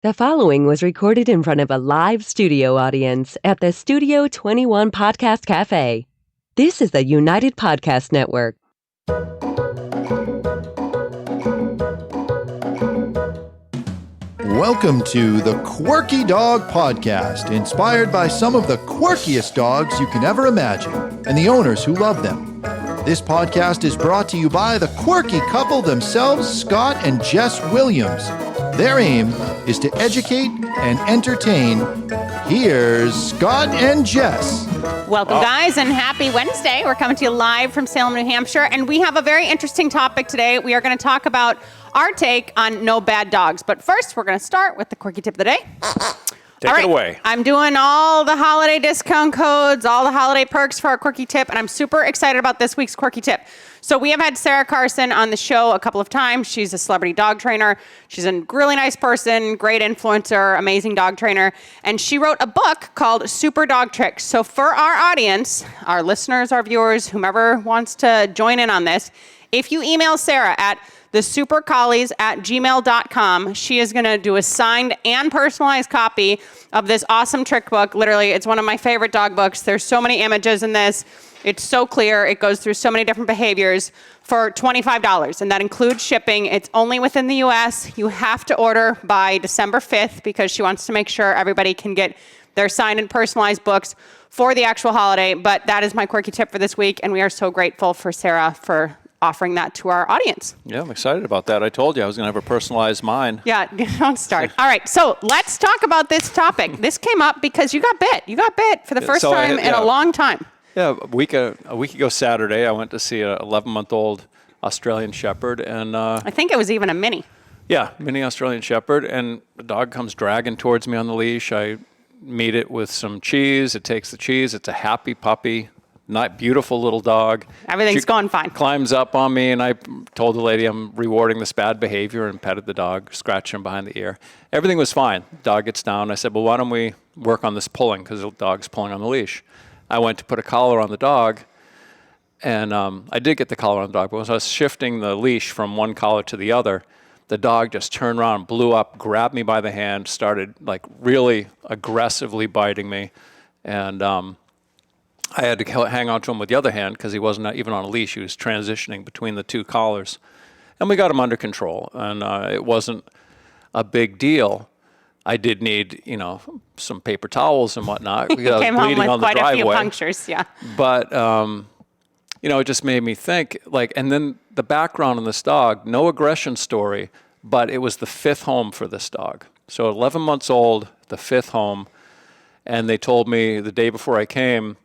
The following was recorded in front of a live studio audience at the Studio 21 Podcast Cafe. This is the United Podcast Network. Welcome to the Quirky Dog Podcast, inspired by some of the quirkiest dogs you can ever imagine and the owners who love them. This podcast is brought to you by the quirky couple themselves, Scott and Jess Williams. Their aim is to educate and entertain. Here's Scott and Jess. Welcome, guys, and happy Wednesday. We're coming to you live from Salem, New Hampshire, and we have a very interesting topic today. We are going to talk about our take on no bad dogs. But first, we're going to start with the quirky tip of the day. Take it away. I'm doing all the holiday discount codes, all the holiday perks for our quirky tip, and I'm super excited about this week's quirky tip. So we have had Sarah Carson on the show a couple of times. She's a celebrity dog trainer. She's a really nice person, great influencer, amazing dog trainer. And she wrote a book called Super Dog Tricks. So for our audience, our listeners, our viewers, whomever wants to join in on this, if you email Sarah at thesupercollies@gmail.com, she is going to do a signed and personalized copy of this awesome trick book. Literally, it's one of my favorite dog books. There's so many images in this. It's so clear. It goes through so many different behaviors for $25, and that includes shipping. It's only within the U.S. You have to order by December 5th because she wants to make sure everybody can get their signed and personalized books for the actual holiday. But that is my quirky tip for this week, and we are so grateful for Sarah for offering that to our audience. Yeah, I'm excited about that. I told you I was going to have a personalized mine. Yeah, don't start. All right, so let's talk about this topic. This came up because you got bit. You got bit for the first time in a long time. Yeah, a week ago Saturday, I went to see an 11-month-old Australian Shepherd, and I think it was even a mini. Yeah, mini Australian Shepherd, and the dog comes dragging towards me on the leash. I meet it with some cheese. It takes the cheese. It's a happy puppy. Not beautiful little dog. Everything's going fine. Climbs up on me, and I told the lady I'm rewarding this bad behavior and petted the dog, scratched him behind the ear. Everything was fine. Dog gets down. I said, well, why don't we work on this pulling, because the dog's pulling on the leash. I went to put a collar on the dog, and I did get the collar on the dog, but as I was shifting the leash from one collar to the other, the dog just turned around, blew up, grabbed me by the hand, started like really aggressively biting me, and I had to hang on to him with the other hand because he wasn't even on a leash. He was transitioning between the two collars. And we got him under control, and it wasn't a big deal. I did need, some paper towels and whatnot because I was bleeding on the driveway. Came home with quite a few punctures, yeah. But, it just made me think, and then the background on this dog, no aggression story, but it was the fifth home for this dog. So 11 months old, the fifth home, and they told me the day before I came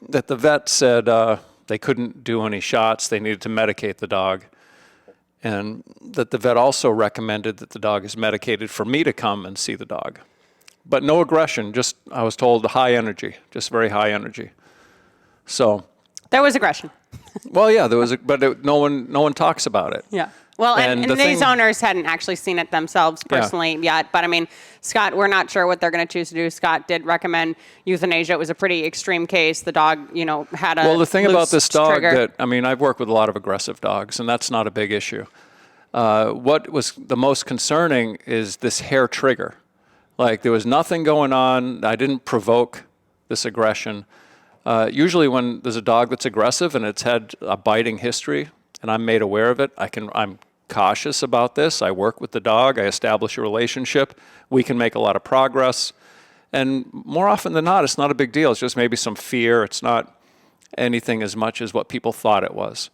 that the vet said they couldn't do any shots. They needed to medicate the dog. And that the vet also recommended that the dog is medicated for me to come and see the dog. But no aggression, just, I was told, high energy, just very high energy. So. There was aggression. Well, yeah, there was, but no one talks about it. Yeah. Well, and these owners hadn't actually seen it themselves personally yet. But I mean, Scott, we're not sure what they're going to choose to do. Scott did recommend euthanasia. It was a pretty extreme case. The dog, had a Well, the thing about this dog trigger. I've worked with a lot of aggressive dogs, and that's not a big issue. What was the most concerning is this hair trigger. Like, there was nothing going on. I didn't provoke this aggression. Usually when there's a dog that's aggressive and it's had a biting history, and I'm made aware of it, I'm cautious about this. I work with the dog. I establish a relationship. We can make a lot of progress. And more often than not, it's not a big deal. It's just maybe some fear. It's not anything as much as what people thought it was.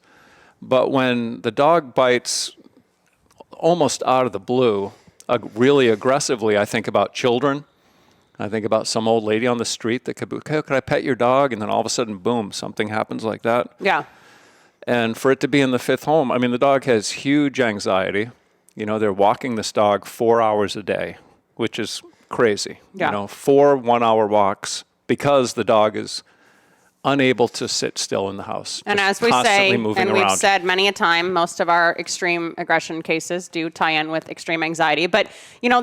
But when the dog bites almost out of the blue, really aggressively, I think about children. I think about some old lady on the street that could be, okay, could I pet your dog? And then all of a sudden, boom, something happens like that. Yeah. And for it to be in the fifth home, the dog has huge anxiety. They're walking this dog 4 hours a day, which is crazy. Yeah. 4 1-hour walks because the dog is unable to sit still in the house. And as we say, and around. we've said many a time, most of our extreme aggression cases do tie in with extreme anxiety. But,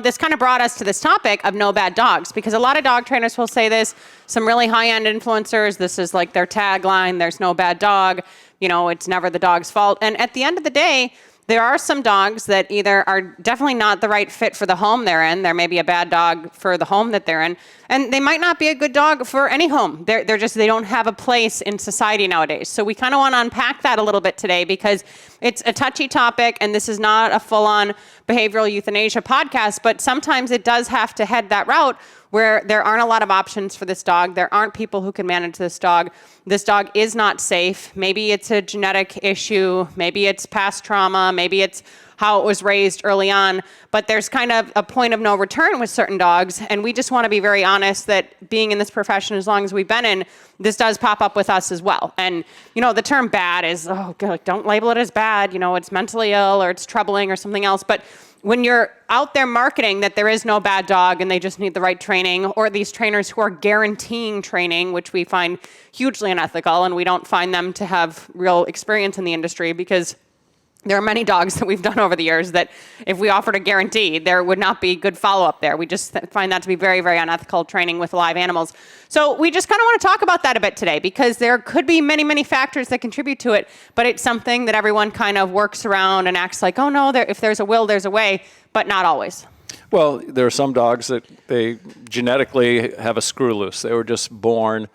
this kind of brought us to this topic of no bad dogs, because a lot of dog trainers will say this, some really high-end influencers, this is like their tagline, there's no bad dog, it's never the dog's fault. And at the end of the day, There are some dogs that either are definitely not the right fit for the home they're in. There may be a bad dog for the home that they're in, and they might not be a good dog for any home. They don't have a place in society nowadays. So we kind of want to unpack that a little bit today because it's a touchy topic, and this is not a full-on behavioral euthanasia podcast, but sometimes it does have to head that route where there aren't a lot of options for this dog. There aren't people who can manage this dog. This dog is not safe. Maybe it's a genetic issue. Maybe it's past trauma. Maybe it's how it was raised early on. But there's kind of a point of no return with certain dogs. And we just want to be very honest that being in this profession as long as we've been in, this does pop up with us as well. And, the term bad is, oh, God, don't label it as bad. It's mentally ill or it's troubling or something else. But when you're out there marketing that there is no bad dog and they just need the right training, or these trainers who are guaranteeing training, which we find hugely unethical, and we don't find them to have real experience in the industry because there are many dogs that we've done over the years that if we offered a guarantee, there would not be good follow-up there. We just find that to be very, very unethical training with live animals. So we just kind of want to talk about that a bit today because there could be many, many factors that contribute to it, but it's something that everyone kind of works around and acts like, oh no, if there's a will, there's a way, but not always. Well, there are some dogs that they genetically have a screw loose. They were just born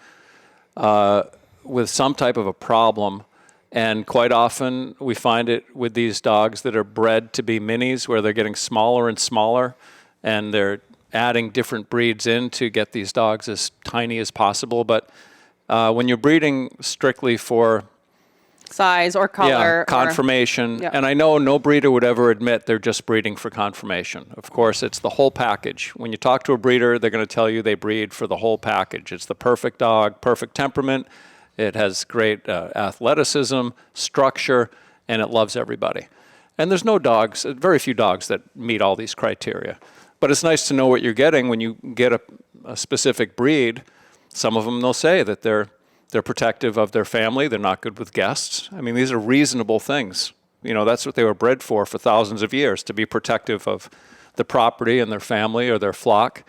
with some type of a problem. And quite often we find it with these dogs that are bred to be minis where they're getting smaller and smaller and they're adding different breeds in to get these dogs as tiny as possible. But when you're breeding strictly for size or color. Conformation. And I know no breeder would ever admit they're just breeding for conformation. Of course, it's the whole package. When you talk to a breeder, they're going to tell you they breed for the whole package. It's the perfect dog, perfect temperament. It has great athleticism, structure, and it loves everybody. And there's very few dogs that meet all these criteria. But it's nice to know what you're getting when you get a specific breed. Some of them, they'll say that they're protective of their family. They're not good with guests. I mean, these are reasonable things. That's what they were bred for thousands of years, to be protective of the property and their family or their flock.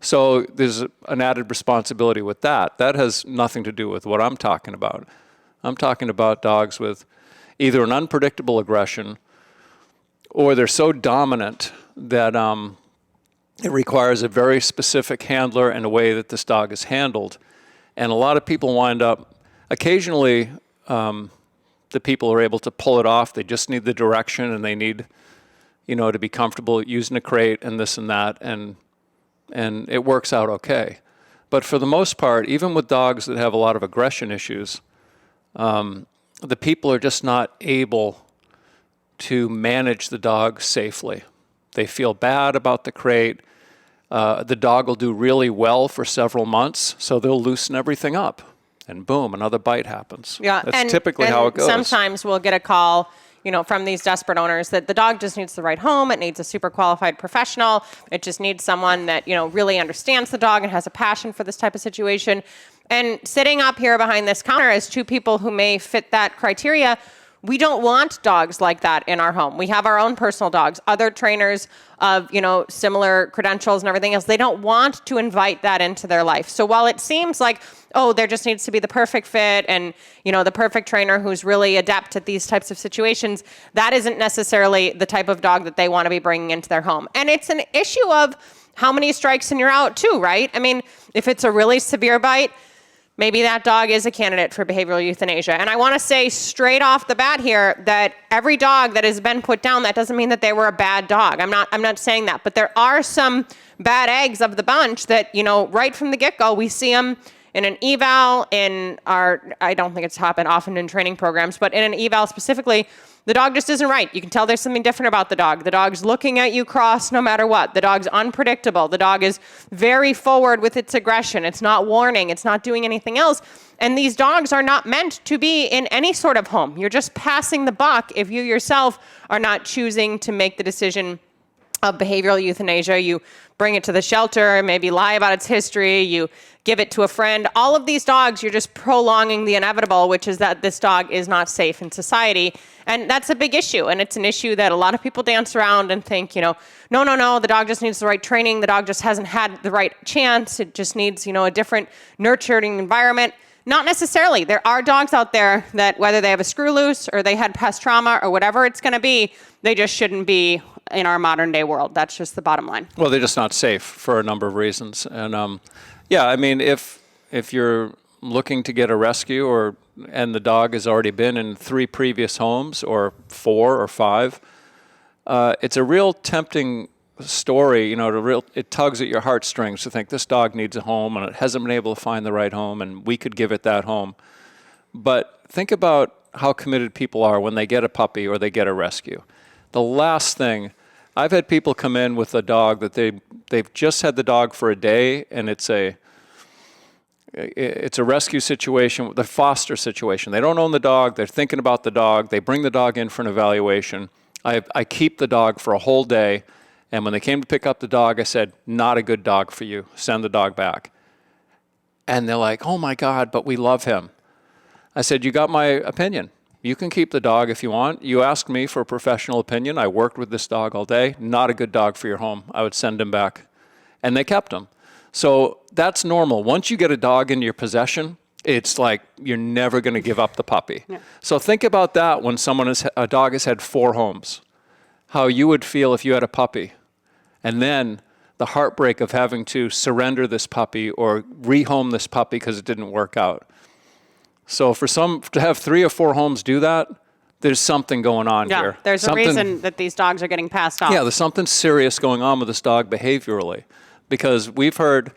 So there's an added responsibility with that. That has nothing to do with what I'm talking about. I'm talking about dogs with either an unpredictable aggression or they're so dominant that it requires a very specific handler and a way that this dog is handled. And a lot of people wind up, occasionally the people are able to pull it off. They just need the direction and they need, to be comfortable using a crate and this and that. And it works out okay. But for the most part, even with dogs that have a lot of aggression issues, the people are just not able to manage the dog safely. They feel bad about the crate. The dog will do really well for several months, so they'll loosen everything up. And boom, another bite happens. Yeah, That's typically how it goes. Sometimes we'll get a call from these desperate owners that the dog just needs the right home. It needs a super qualified professional. It just needs someone that, really understands the dog and has a passion for this type of situation. And sitting up here behind this counter as two people who may fit that criteria, we don't want dogs like that in our home. We have our own personal dogs. Other trainers of, similar credentials and everything else, they don't want to invite that into their life. So while it seems like, there just needs to be the perfect fit and, the perfect trainer who's really adept at these types of situations, that isn't necessarily the type of dog that they want to be bringing into their home. And it's an issue of how many strikes and you're out too, right? I mean, if it's a really severe bite, maybe that dog is a candidate for behavioral euthanasia. And I want to say straight off the bat here that every dog that has been put down, that doesn't mean that they were a bad dog. I'm not saying that, but there are some bad eggs of the bunch that, right from the get-go, we see them in an eval, I don't think it's happened often in training programs, but in an eval specifically, the dog just isn't right. You can tell there's something different about the dog. The dog's looking at you cross no matter what. The dog's unpredictable. The dog is very forward with its aggression. It's not warning. It's not doing anything else. And these dogs are not meant to be in any sort of home. You're just passing the buck if you yourself are not choosing to make the decision of behavioral euthanasia. You bring it to the shelter, maybe lie about its history, you give it to a friend. All of these dogs, you're just prolonging the inevitable, which is that this dog is not safe in society. And that's a big issue. And it's an issue that a lot of people dance around and think, no, the dog just needs the right training. The dog just hasn't had the right chance. It just needs, a different nurturing environment. Not necessarily. There are dogs out there that whether they have a screw loose or they had pest trauma or whatever it's going to be, they just shouldn't be in our modern day world. That's just the bottom line. Well, they're just not safe for a number of reasons. And yeah, I mean, if you're looking to get a rescue and the dog has already been in 3 previous homes or 4 or 5, it's a real tempting story, it tugs at your heartstrings to think this dog needs a home and it hasn't been able to find the right home and we could give it that home. But think about how committed people are when they get a puppy or they get a rescue. The last thing, I've had people come in with a dog that they've just had the dog for a day and it's a rescue situation, the foster situation. They don't own the dog, they're thinking about the dog, they bring the dog in for an evaluation. I keep the dog for a whole day. And when they came to pick up the dog, I said, not a good dog for you. Send the dog back. And they're like, oh my God, but we love him. I said, you got my opinion. You can keep the dog if you want. You asked me for a professional opinion. I worked with this dog all day. Not a good dog for your home. I would send him back. And they kept him. So that's normal. Once you get a dog in your possession, it's like you're never going to give up the puppy. Yeah. So think about that when a dog has had 4 homes. How you would feel if you had a puppy. And then the heartbreak of having to surrender this puppy or rehome this puppy because it didn't work out. So to have 3 or 4 homes do that, there's something going on here. There's a reason that these dogs are getting passed off. Yeah, there's something serious going on with this dog behaviorally. Because we've heard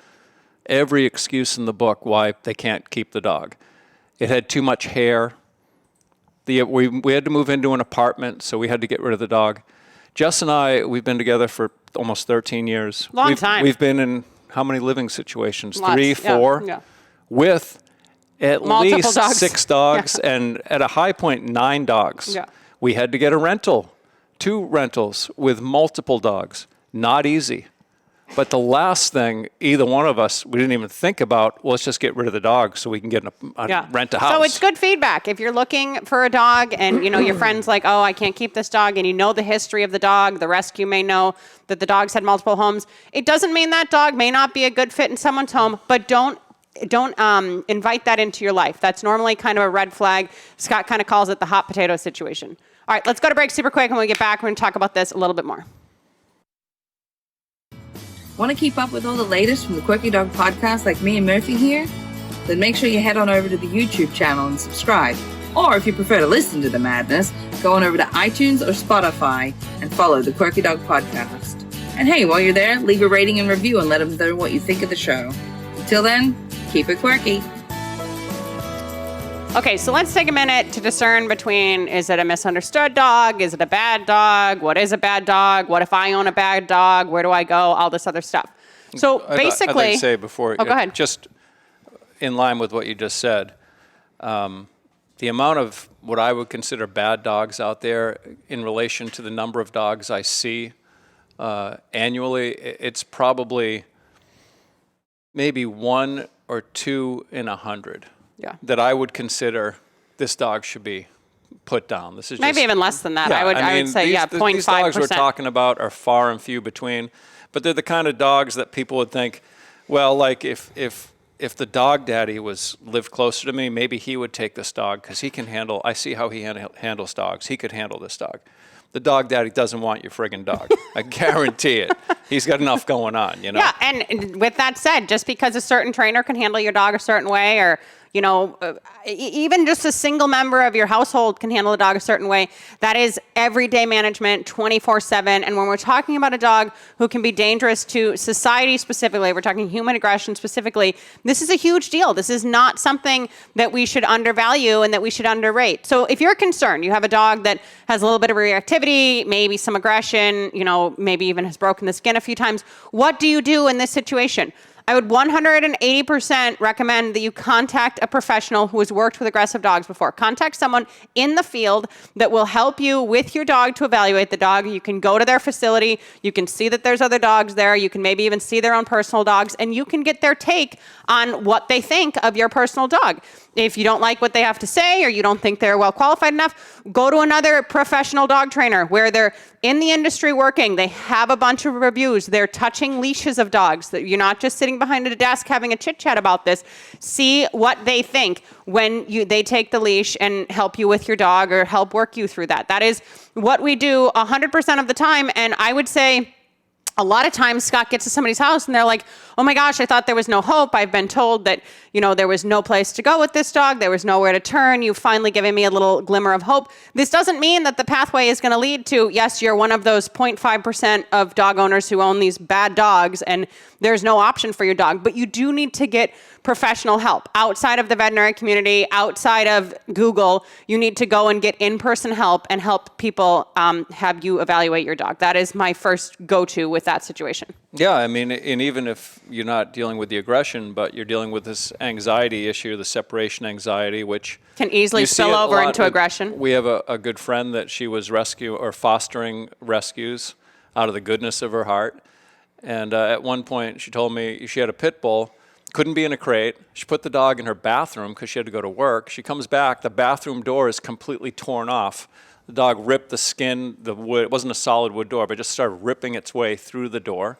every excuse in the book why they can't keep the dog. It had too much hair. We had to move into an apartment, so we had to get rid of the dog. Jess and I, we've been together for almost 13 years. Long time. We've been in how many living situations? Lots. 3, 4? Yeah. With at Multiple least dogs. 6 dogs, and at a high point, 9 dogs. Yeah. We had to get a rental, 2 rentals with multiple dogs. Not easy. But the last thing, either one of us, we didn't even think about, well, let's just get rid of the dog so we can get rent a house. So it's good feedback. If you're looking for a dog and your friend's like, oh, I can't keep this dog, and you know the history of the dog, the rescue may know that the dog's had multiple homes. It doesn't mean that dog may not be a good fit in someone's home, but don't invite that into your life. That's normally kind of a red flag. Scott kind of calls it the hot potato situation. All right, let's go to break super quick. And when we get back, we're going to talk about this a little bit more. Want to keep up with all the latest from the Quirky Dog podcast like me and Murphy here? Then make sure you head on over to the YouTube channel and subscribe. Or if you prefer to listen to the madness, go on over to iTunes or Spotify and follow the Quirky Dog podcast. And hey, while you're there, leave a rating and review and let them know what you think of the show. Until then, keep it quirky. Okay, so let's take a minute to discern between, is it a misunderstood dog? Is it a bad dog? What is a bad dog? What if I own a bad dog? Where do I go? All this other stuff. So basically... I'd like to say before... Oh, go ahead. Just in line with what you just said, the amount of what I would consider bad dogs out there in relation to the number of dogs I see annually, it's probably maybe 1 or 2 in 100. Yeah. That I would consider this dog should be put down. This is maybe even less than that. Yeah, I would say 0.5%. These dogs we're talking about are far and few between, but they're the kind of dogs that people would think, well, like if the dog daddy lived closer to me, maybe he would take this dog because he can handle. I see how he handles dogs. He could handle this dog. The dog daddy doesn't want your friggin' dog. I guarantee it. He's got enough going on, Yeah, and with that said, just because a certain trainer can handle your dog a certain way, or even just a single member of your household can handle a dog a certain way, that is everyday management 24/7. And when we're talking about a dog who can be dangerous to society specifically, we're talking human aggression specifically, this is a huge deal. This is not something that we should undervalue and that we should underrate. So if you're concerned, you have a dog that has a little bit of reactivity, maybe some aggression, maybe even has broken the skin a few times, what do you do in this situation? I would 180% recommend that you contact a professional who has worked with aggressive dogs before. Contact someone in the field that will help you with your dog to evaluate the dog. You can go to their facility. You can see that there's other dogs there. You can maybe even see their own personal dogs, and you can get their take on what they think of your personal dog. If you don't like what they have to say or you don't think they're well qualified enough, go to another professional dog trainer where they're in the industry working. They have a bunch of reviews. They're touching leashes of dogs. That you're not just sitting sitting behind a desk having a chit chat about this. See what they think when they take the leash and help you with your dog or help work you through that. That is what we do 100% of the time. And I would say, a lot of times Scott gets to somebody's house and they're like, oh my gosh, I thought there was no hope. I've been told that, there was no place to go with this dog. There was nowhere to turn. You've finally given me a little glimmer of hope. This doesn't mean that the pathway is going to lead to, yes, you're one of those 0.5% of dog owners who own these bad dogs and there's no option for your dog. But you do need to get professional help outside of the veterinary community, outside of Google. You need to go and get in-person help and help people have you evaluate your dog. That is my first go-to with that situation. Yeah, I mean, and even if you're not dealing with the aggression, but you're dealing with this anxiety issue, the separation anxiety, which can easily spill over into aggression. We have a good friend that she was fostering rescues out of the goodness of her heart. And at one point, she told me she had a pit bull, couldn't be in a crate. She put the dog in her bathroom because she had to go to work. She comes back, the bathroom door is completely torn off. The dog ripped the skin, the wood. It wasn't a solid wood door, but just started ripping its way through the door.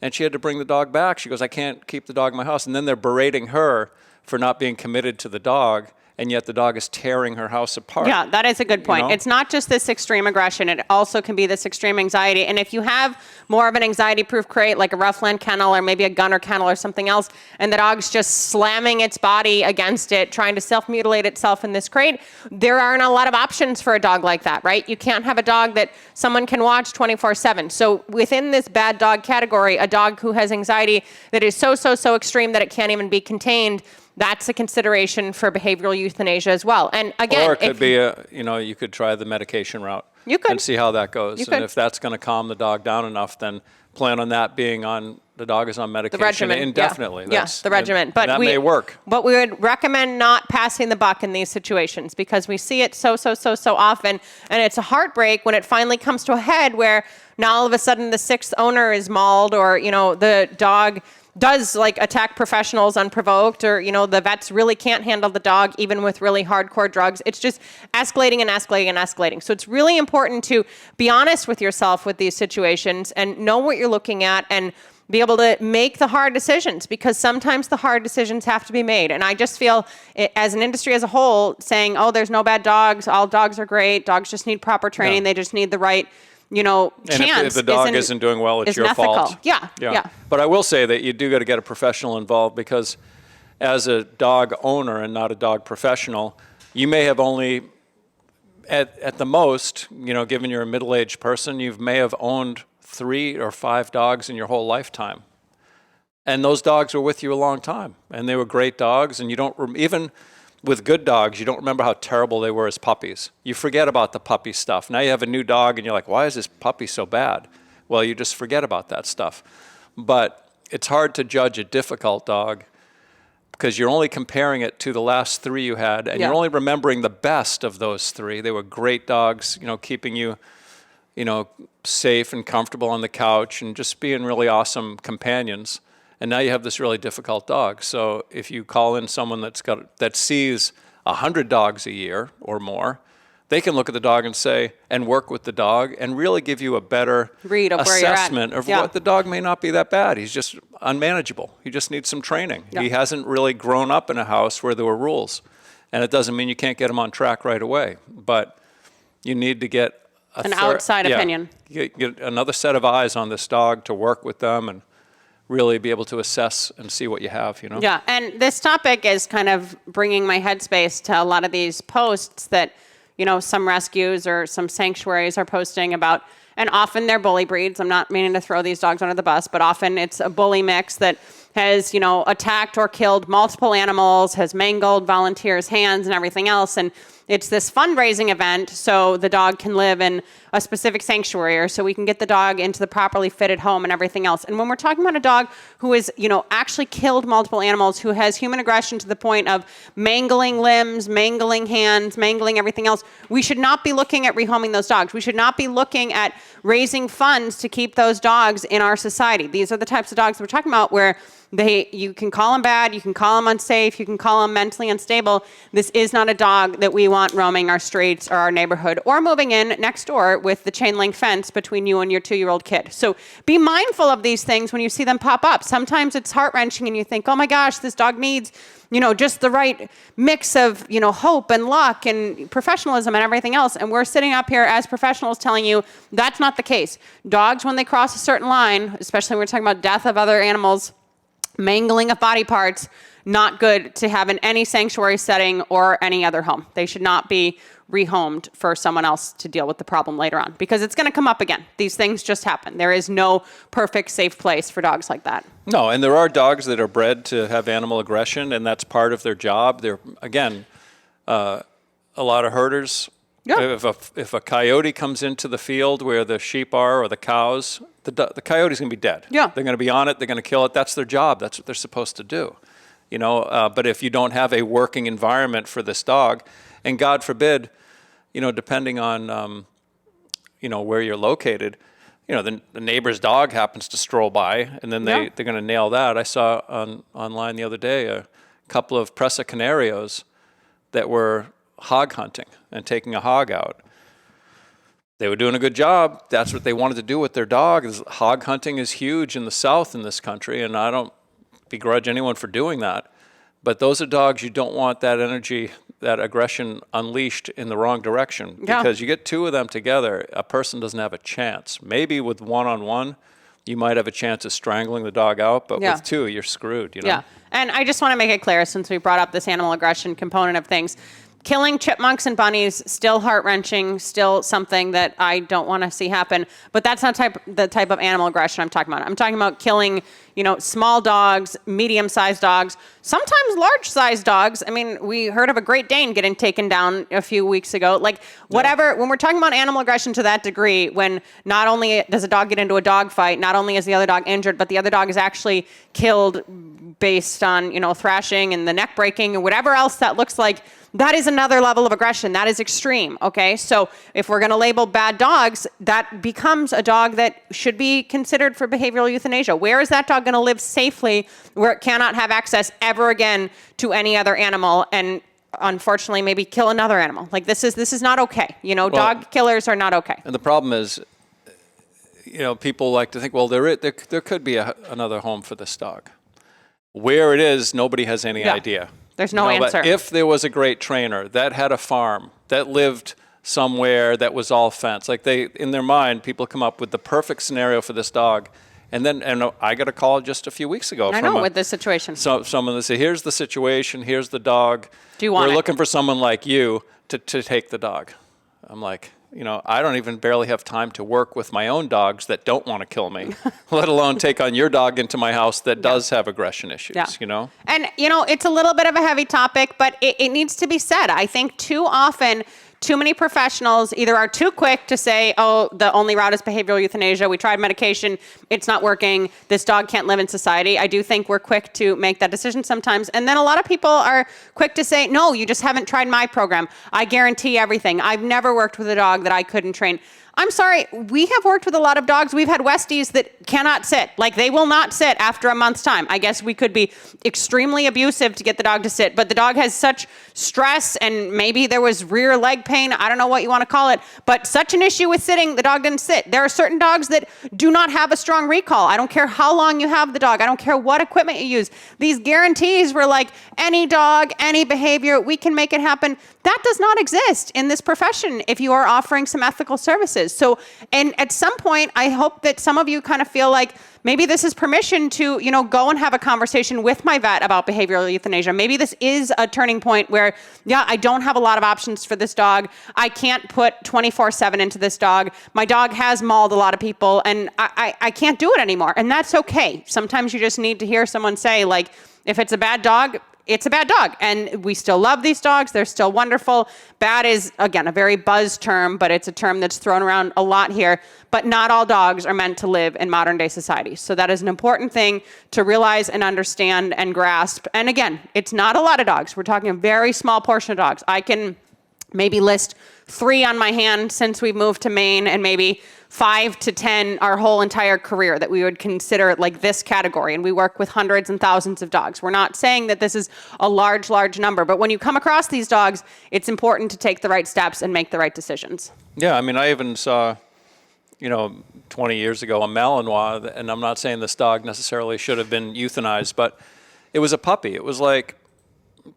And she had to bring the dog back. She goes, I can't keep the dog in my house. And then they're berating her for not being committed to the dog, and yet the dog is tearing her house apart. Yeah, that is a good point. It's not just this extreme aggression. It also can be this extreme anxiety. And if you have more of an anxiety-proof crate, like a Roughland kennel or maybe a Gunner kennel or something else, and the dog's just slamming its body against it, trying to self-mutilate itself in this crate, there aren't a lot of options for a dog like that, right? You can't have a dog that someone can watch 24/7. So within this bad dog category, a dog who has anxiety that is so extreme that it can't even be contained, that's a consideration for behavioral euthanasia as well. And again, or it could be you could try the medication route. You could. And see how that goes. You and could. if that's going to calm the dog down enough, then plan on that being on, the dog is on medication the regimen, indefinitely. Yeah, the regimen. But that may work. But we would recommend not passing the buck in these situations because we see it so often. And it's a heartbreak when it finally comes to a head where now all of a sudden the sixth owner is mauled or, the dog does attack professionals unprovoked or, the vets really can't handle the dog even with really hardcore drugs. It's just escalating and escalating and escalating. So it's really important to be honest with yourself with these situations and know what you're looking at and be able to make the hard decisions because sometimes the hard decisions have to be made. And I just feel as an industry as a whole saying, oh, there's no bad dogs. All dogs are great. Dogs just need proper training. Yeah. They just need the right chance. And if the dog isn't doing well, it's your fault. Yeah. But I will say that you do got to get a professional involved because as a dog owner and not a dog professional, you may have only, at the most, given you're a middle-aged person, you may have owned 3 or 5 dogs in your whole lifetime. And those dogs were with you a long time. And they were great dogs. And you don't, even with good dogs, you don't remember how terrible they were as puppies. You forget about the puppy stuff. Now you have a new dog and you're like, why is this puppy so bad? Well, you just forget about that stuff. But it's hard to judge a difficult dog because you're only comparing it to the last 3 you had. And you're only remembering the best of those 3. They were great dogs, keeping you, safe and comfortable on the couch and just being really awesome companions. And now you have this really difficult dog. So if you call in someone that sees 100 dogs a year or more, they can look at the dog and work with the dog and really give you a better read of assessment where you're at. What the dog may not be that bad. He's just unmanageable. He just needs some training. Yeah. He hasn't really grown up in a house where there were rules. And it doesn't mean you can't get him on track right away. But you need to get an outside opinion. Get another set of eyes on this dog to work with them and really be able to assess and see what you have, Yeah, and this topic is kind of bringing my headspace to a lot of these posts that, some rescues or some sanctuaries are posting about, and often they're bully breeds. I'm not meaning to throw these dogs under the bus, but often it's a bully mix that has, attacked or killed multiple animals, has mangled volunteers' hands and everything else. And it's this fundraising event so the dog can live in a specific sanctuary or so we can get the dog into the properly fitted home and everything else. And when we're talking about a dog who is, actually killed multiple animals, who has human aggression to the point of mangling limbs, mangling hands, mangling everything else, we should not be looking at rehoming those dogs. We should not be looking at raising funds to keep those dogs in our society. These are the types of dogs that we're talking about where You can call them bad, you can call them unsafe, you can call them mentally unstable. This is not a dog that we want roaming our streets or our neighborhood or moving in next door with the chain link fence between you and your 2-year-old kid. So be mindful of these things when you see them pop up. Sometimes it's heart-wrenching and you think, oh my gosh, this dog needs, just the right mix of, hope and luck and professionalism and everything else. And we're sitting up here as professionals telling you that's not the case. Dogs, when they cross a certain line, especially when we're talking about death of other animals, mangling of body parts, not good to have in any sanctuary setting or any other home. They should not be rehomed for someone else to deal with the problem later on, because it's going to come up again. These things just happen. There is no perfect, safe place for dogs like that. No, and there are dogs that are bred to have animal aggression, and that's part of their job. They're, again, a lot of herders. Yeah. If a coyote comes into the field where the sheep are or the cows, the coyote's going to be dead. Yeah. They're going to be on it. They're going to kill it. That's their job. That's what they're supposed to do. But if you don't have a working environment for this dog, and God forbid, depending on, where you're located, the neighbor's dog happens to stroll by, and then they're going to nail that. I saw online the other day a couple of Presa Canarios that were hog hunting and taking a hog out. They were doing a good job. That's what they wanted to do with their dog. Hog hunting is huge in the South in this country, and I don't begrudge anyone for doing that. But those are dogs you don't want that energy, that aggression unleashed in the wrong direction. Yeah. Because you get two of them together, a person doesn't have a chance. Maybe with one-on-one, you might have a chance of strangling the dog out, but with two, you're screwed, Yeah, and I just want to make it clear, since we brought up this animal aggression component of things, killing chipmunks and bunnies, still heart-wrenching, still something that I don't want to see happen. But that's not the type of animal aggression I'm talking about. I'm talking about killing, small dogs, medium-sized dogs, sometimes large-sized dogs. I mean, we heard of a Great Dane getting taken down a few weeks ago. Whatever, when we're talking about animal aggression to that degree, when not only does a dog get into a dog fight, not only is the other dog injured, but the other dog is actually killed based on, thrashing and the neck breaking or whatever else that looks like, that is another level of aggression. That is extreme, okay? So if we're going to label bad dogs, that becomes a dog that should be considered for behavioral euthanasia. Where is that dog going to live safely where it cannot have access ever again to any other animal and unfortunately maybe kill another animal? This is not okay. Dog killers are not okay. And the problem is, people like to think, well, there could be another home for this dog. Where it is, nobody has any idea. There's no answer. But if there was a great trainer that had a farm, that lived somewhere that was all fenced, in their mind, people come up with the perfect scenario for this dog. And I got a call just a few weeks ago. With this situation. So someone that said, here's the situation, here's the dog. Do you want We're it? looking for someone like you to take the dog. I'm like, I don't even barely have time to work with my own dogs that don't want to kill me, let alone take on your dog into my house that does have aggression issues, And, it's a little bit of a heavy topic, but it needs to be said. I think too often, too many professionals either are too quick to say, oh, the only route is behavioral euthanasia. We tried medication. It's not working. This dog can't live in society. I do think we're quick to make that decision sometimes. And then a lot of people are quick to say, no, you just haven't tried my program. I guarantee everything. I've never worked with a dog that I couldn't train. I'm sorry, we have worked with a lot of dogs. We've had Westies that cannot sit. They will not sit after a month's time. I guess we could be extremely abusive to get the dog to sit, but the dog has such stress and maybe there was rear leg pain. I don't know what you want to call it, but such an issue with sitting, the dog didn't sit. There are certain dogs that do not have a strong recall. I don't care how long you have the dog. I don't care what equipment you use. These guarantees were any dog, any behavior, we can make it happen. That does not exist in this profession if you are offering some ethical services. So, and at some point, I hope that some of you kind of feel like maybe this is permission to, go and have a conversation with my vet about behavioral euthanasia. Maybe this is a turning point where, I don't have a lot of options for this dog. I can't put 24/7 into this dog. My dog has mauled a lot of people and I can't do it anymore. And that's okay. Sometimes you just need to hear someone say, if it's a bad dog, it's a bad dog. And we still love these dogs. They're still wonderful. Bad is, again, a very buzz term, but it's a term that's thrown around a lot here. But not all dogs are meant to live in modern day society. So that is an important thing to realize and understand and grasp. And again, it's not a lot of dogs. We're talking a very small portion of dogs. I can maybe list 3 on my hand since we've moved to Maine, and maybe 5 to 10 our whole entire career that we would consider like this category. And we work with hundreds and thousands of dogs. We're not saying that this is a large number, but when you come across these dogs, it's important to take the right steps and make the right decisions. Yeah, I mean, I even saw, 20 years ago, a Malinois, and I'm not saying this dog necessarily should have been euthanized, but it was a puppy. It was like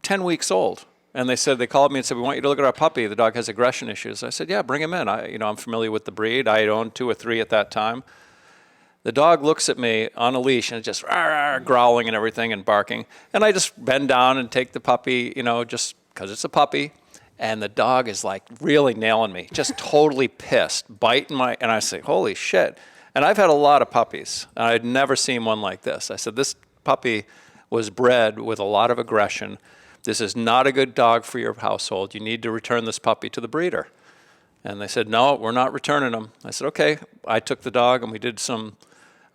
10 weeks old. And they called me and said, we want you to look at our puppy. The dog has aggression issues. I said, yeah, bring him in. I'm familiar with the breed. I had owned 2 or 3 at that time. The dog looks at me on a leash and just growling and everything and barking. And I just bend down and take the puppy, just because it's a puppy. And the dog is like really nailing me, just totally pissed, biting and I say, holy shit. And I've had a lot of puppies. And I'd never seen one like this. I said, this puppy was bred with a lot of aggression. This is not a good dog for your household. You need to return this puppy to the breeder. And they said, no, we're not returning him. I said, okay. I took the dog and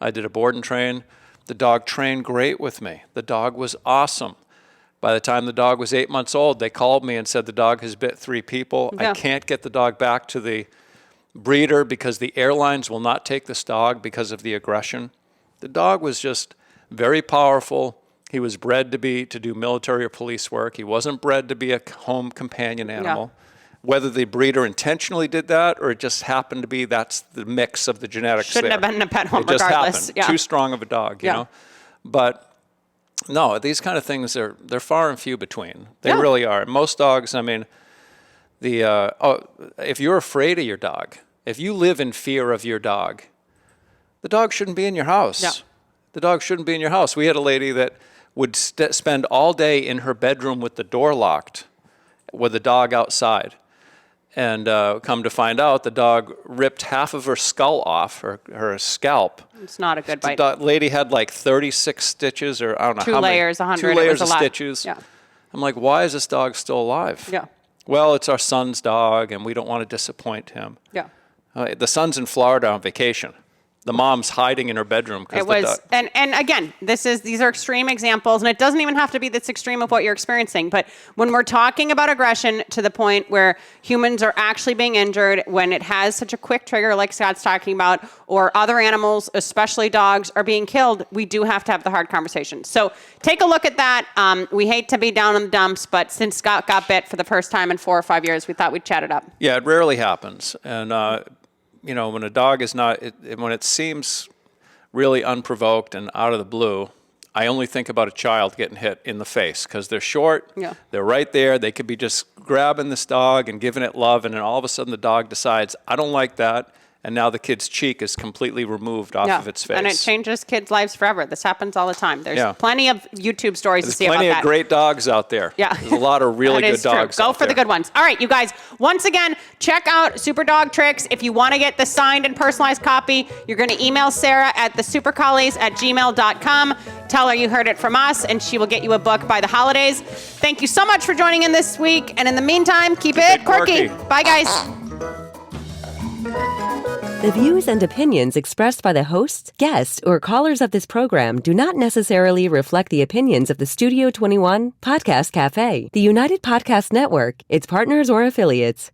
I did a board and train. The dog trained great with me. The dog was awesome. By the time the dog was 8 months old, they called me and said the dog has bit 3 people. Yeah. I can't get the dog back to the breeder because the airlines will not take this dog because of the aggression. The dog was just very powerful. He was bred to do military or police work. He wasn't bred to be a home companion animal. Yeah. Whether the breeder intentionally did that or it just happened to be that's the mix of the genetics. Shouldn't have been in a pet home regardless. It just happened. Too strong of a dog, you know. But no, these kind of things they're far and few between. They really are. Most dogs, I mean, if you're afraid of your dog, if you live in fear of your dog, the dog shouldn't be in your house. Yeah. The dog shouldn't be in your house. We had a lady that would spend all day in her bedroom with the door locked, with the dog outside. And come to find out, the dog ripped half of her skull off, her scalp. It's not a good bite. The lady had like 36 stitches, or I don't know how many. 2 layers, 100. 2 layers of stitches. Yeah. I'm like, why is this dog still alive? Yeah. Well, it's our son's dog, and we don't want to disappoint him. Yeah. The son's in Florida on vacation. The mom's hiding in her bedroom because the dog. And again, these are extreme examples, and it doesn't even have to be this extreme of what you're experiencing. But when we're talking about aggression to the point where humans are actually being injured, when it has such a quick trigger, like Scott's talking about, or other animals, especially dogs, are being killed, we do have to have the hard conversation. So take a look at that. We hate to be down in the dumps, but since Scott got bit for the first time in 4 or 5 years, we thought we'd chat it up. Yeah, it rarely happens, and. When a dog is not, when it seems really unprovoked and out of the blue, I only think about a child getting hit in the face because they're short, they're right there, they could be just grabbing this dog and giving it love, and then all of a sudden the dog decides, I don't like that, and now the kid's cheek is completely removed off of its face. And it changes kids' lives forever. This happens all the time. There's plenty of YouTube stories to see about that. There's plenty of great dogs out there. Yeah. There's a lot of really good dogs Go for the good ones. All right, you guys, once again, check out Super Dog Tricks. If you want to get the signed and personalized copy, you're going to email Sarah at thesupercollies@gmail.com. Tell her you heard it from us, and she will get you a book by the holidays. Thank you so much for joining in this week. And in the meantime, keep it quirky. Bye, guys. The views and opinions expressed by the hosts, guests, or callers of this program do not necessarily reflect the opinions of the Studio 21 Podcast Cafe, the United Podcast Network, its partners, or affiliates.